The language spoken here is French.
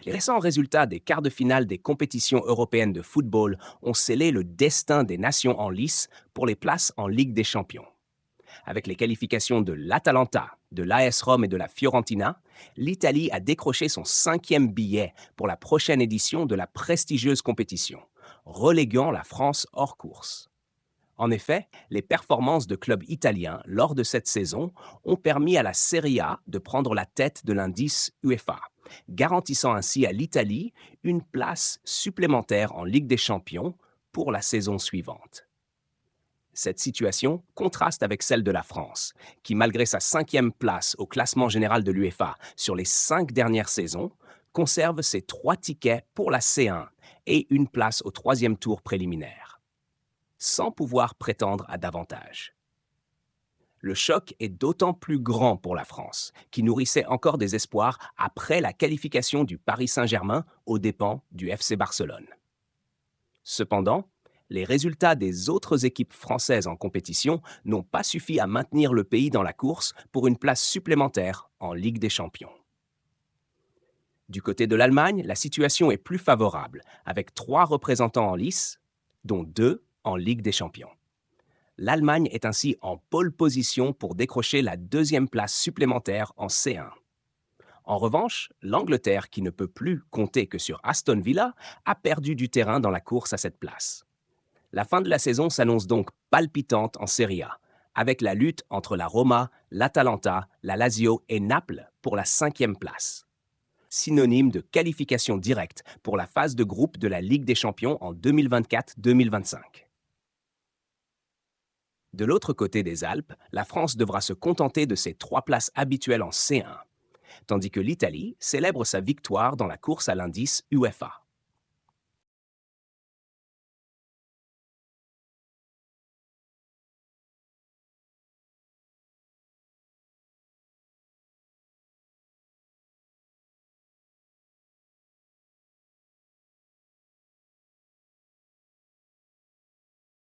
Les récents résultats des quarts de finale des compétitions européennes de football ont scellé le destin des nations en lice pour les places en Ligue des Champions. Avec les qualifications de l'Atalanta, de l'AS Rome et de la Fiorentina, l'Italie a décroché son cinquième billet pour la prochaine édition de la prestigieuse compétition, reléguant la France hors course. En effet, les performances de clubs italiens lors de cette saison ont permis à la Serie A de prendre la tête de l'indice UEFA, garantissant ainsi à l'Italie une place supplémentaire en Ligue des Champions pour la saison suivante. Cette situation contraste avec celle de la France, qui, malgré sa cinquième place au classement général de l'UEFA sur les 5 dernières saisons, conserve ses 3 tickets pour la C1 et une place au troisième tour préliminaire, sans pouvoir prétendre à davantage. Le choc est d'autant plus grand pour la France, qui nourrissait encore des espoirs après la qualification du Paris Saint-Germain aux dépens du FC Barcelone. Cependant, les résultats des autres équipes françaises en compétition n'ont pas suffi à maintenir le pays dans la course pour une place supplémentaire en Ligue des Champions. Du côté de l'Allemagne, la situation est plus favorable, avec 3 représentants en lice, dont 2 en Ligue des Champions. L'Allemagne est ainsi en pole position pour décrocher la deuxième place supplémentaire en C1. En revanche, l'Angleterre, qui ne peut plus compter que sur Aston Villa, a perdu du terrain dans la course à cette place. La fin de la saison s'annonce donc palpitante en Serie A, avec la lutte entre la Roma, l'Atalanta, la Lazio et Naples pour la cinquième place. Synonyme de qualification directe pour la phase de groupe de la Ligue des Champions en 2024-2025. De l'autre côté des Alpes, la France devra se contenter de ses 3 places habituelles en C1, tandis que l'Italie célèbre sa victoire dans la course à l'indice UEFA.